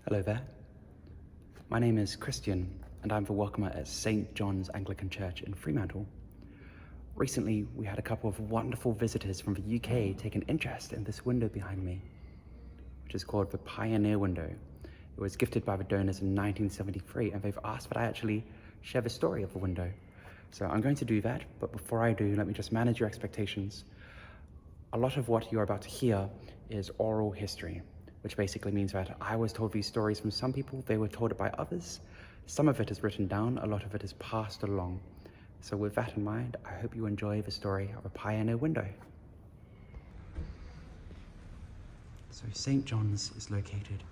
Hello there. My name is Christian, and I'm the welcomer at St. John's Anglican Church in Fremantle. Recently, we had a couple of wonderful visitors from the UK take an interest in this window behind me, which is called the Pioneer Window. It was gifted by the donors in 1973, and they've asked that I actually share the story of the window. So I'm going to do that, but before I do, let me just manage your expectations. A lot of what you're about to hear is oral history, which basically means that I was told these stories from some people, they were told it by others. Some of it is written down, a lot of it is passed along. So with that in mind, I hope you enjoy the story of a pioneer window. So St. John's is located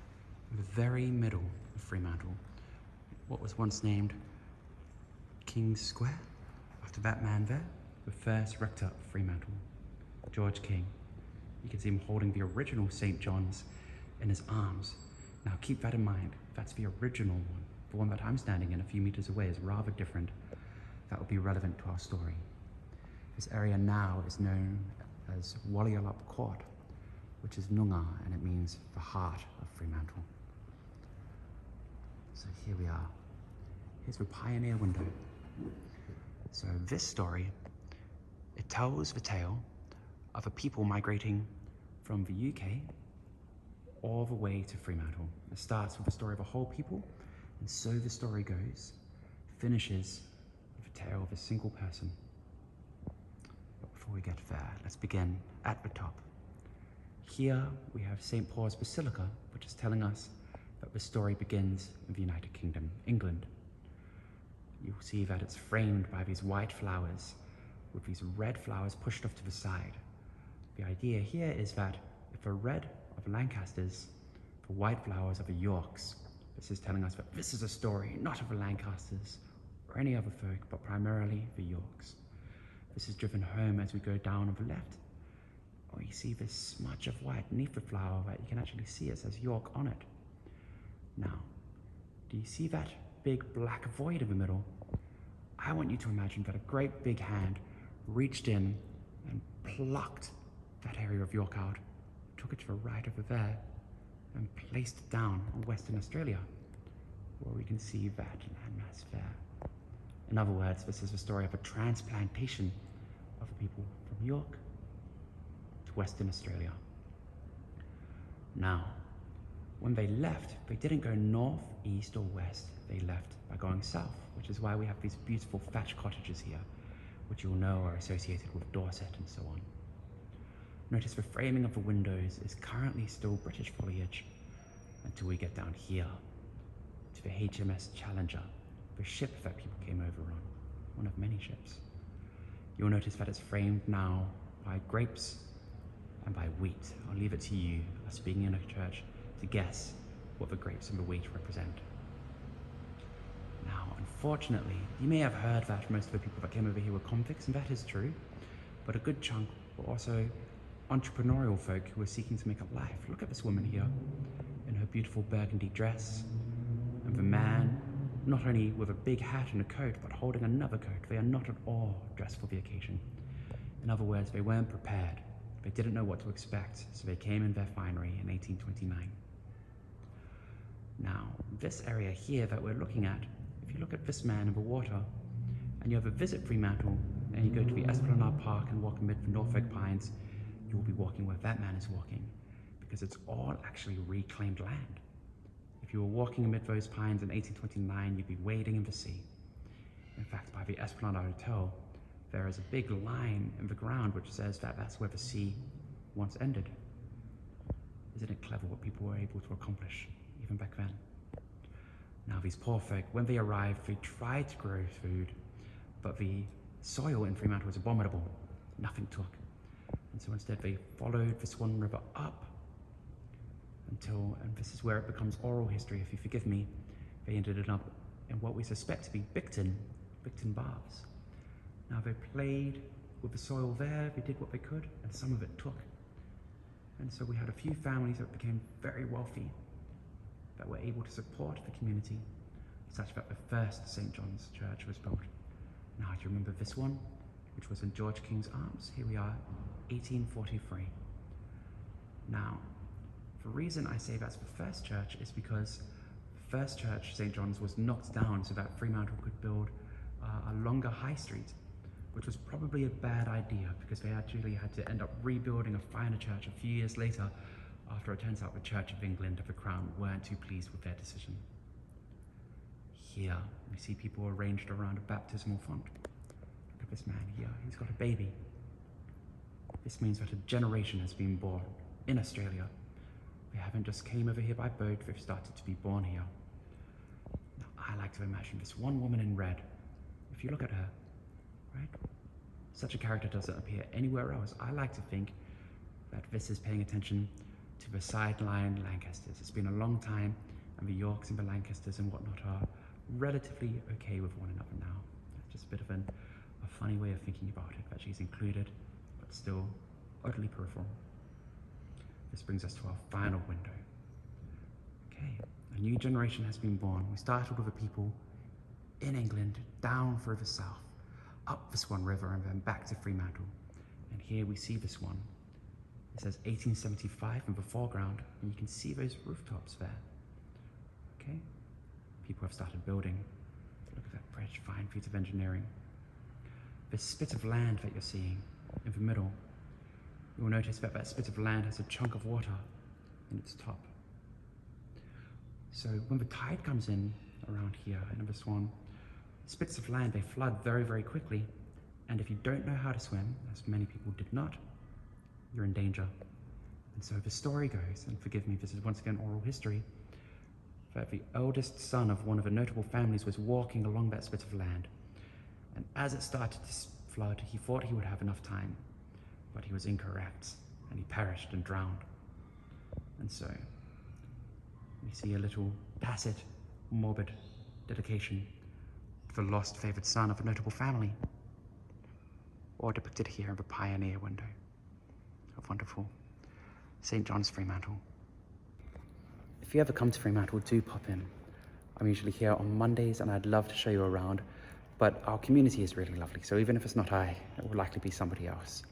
in the very middle of Fremantle, what was once named King's Square, after that man there, the first rector of Fremantle, George King. You can see him holding the original St. John's in his arms. Now keep that in mind, that's the original one. The one that I'm standing in a few meters away is rather different. That will be relevant to our story. This area now is known as Wallialup Court, which is Noongar, and it means the heart of Fremantle. So here we are. Here's the pioneer window. So this story, it tells the tale of a people migrating from the UK all the way to Fremantle. It starts with the story of a whole people, and so the story goes, finishes with the tale of a single person. But before we get there, let's begin at the top. Here we have St. Paul's Basilica, which is telling us that the story begins in the United Kingdom, England. You'll see that it's framed by these white flowers with these red flowers pushed off to the side. The idea here is that if the red are the Lancasters, the white flowers are the Yorks. This is telling us that this is a story not of the Lancasters or any other folk, but primarily the Yorks. This is driven home as we go down on the left. Oh, you see this smudge of white beneath the flower that you can actually see it says York on it. Now, do you see that big black void in the middle? I want you to imagine that a great big hand reached in and plucked that area of York out, took it to the right over there, and placed it down in Western Australia, where we can see that landmass there. In other words, this is the story of a transplantation of the people from York to Western Australia. Now, when they left, they didn't go north, east, or west. They left by going south, which is why we have these beautiful thatched cottages here, which you'll know are associated with Dorset and so on. Notice the framing of the windows is currently still British foliage until we get down here to the HMS Challenger, the ship that people came over on, one of many ships. You'll notice that it's framed now by grapes and by wheat. I'll leave it to you, us being in a church, to guess what the grapes and the wheat represent. Now, unfortunately, you may have heard that most of the people that came over here were convicts, and that is true, but a good chunk were also entrepreneurial folk who were seeking to make a life. Look at this woman here in her beautiful burgundy dress, and the man not only with a big hat and a coat, but holding another coat. They are not at all dressed for the occasion. In other words, they weren't prepared. They didn't know what to expect, so they came in their finery in 1829. Now, this area here that we're looking at, if you look at this man in the water, and you ever visit Fremantle, and you go to the Esplanade Park and walk amid the Norfolk Pines, you'll be walking where that man is walking, because it's all actually reclaimed land. If you were walking amid those pines in 1829, you'd be wading in the sea. In fact, by the Esplanade Hotel, there is a big line in the ground which says that that's where the sea once ended. Isn't it clever what people were able to accomplish, even back then? Now, these poor folk, when they arrived, they tried to grow food, but the soil in Fremantle was abominable. Nothing took. And so instead they followed the Swan River up until, and this is where it becomes oral history, if you forgive me, they ended up in what we suspect to be Bicton Baths. Now they played with the soil there, they did what they could, and some of it took. And so we had a few families that became very wealthy, that were able to support the community, such that the first St. John's Church was built. Now, do you remember this one, which was in George King's arms? Here we are, 1843. Now, The reason I say that's the first church is because the first church, St. John's, was knocked down so that Fremantle could build a longer high street, which was probably a bad idea because they actually had to end up rebuilding a finer church a few years later after it turns out the Church of England of the Crown weren't too pleased with their decision. Here, we see people arranged around a baptismal font. Look at this man here, he's got a baby. This means that a generation has been born in Australia. They haven't just came over here by boat, they've started to be born here. Now, I like to imagine this one woman in red. If you look at her, right? Such a character doesn't appear anywhere else. I like to think that this is paying attention to the sideline Lancasters. It's been a long time, and the Yorks and the Lancasters and whatnot are relatively okay with one another now. It's just a bit of a funny way of thinking about it, that she's included, but still utterly peripheral. This brings us to our final window. Okay, a new generation has been born. We started with a people in England, down further south, up the Swan River, and then back to Fremantle. And here we see the Swan. It says 1875 in the foreground, and you can see those rooftops there. Okay, people have started building. Look at that bridge, fine feat of engineering. This spit of land that you're seeing in the middle, you'll notice that that spit of land has a chunk of water in its top. So when the tide comes in around here in the Swan, spits of land, they flood very, very quickly. And if you don't know how to swim, as many people did not, you're in danger. And so the story goes, and forgive me, this is once again oral history, that the eldest son of one of the notable families was walking along that spit of land. And as it started to flood, he thought he would have enough time, but he was incorrect, and he perished and drowned. And so we see a little tacit, morbid dedication to the lost favored son of a notable family, or depicted here in the pioneer window of wonderful St. John's, Fremantle. If you ever come to Fremantle, do pop in. I'm usually here on Mondays, and I'd love to show you around, but our community is really lovely, so even if it's not I, it will likely be somebody else.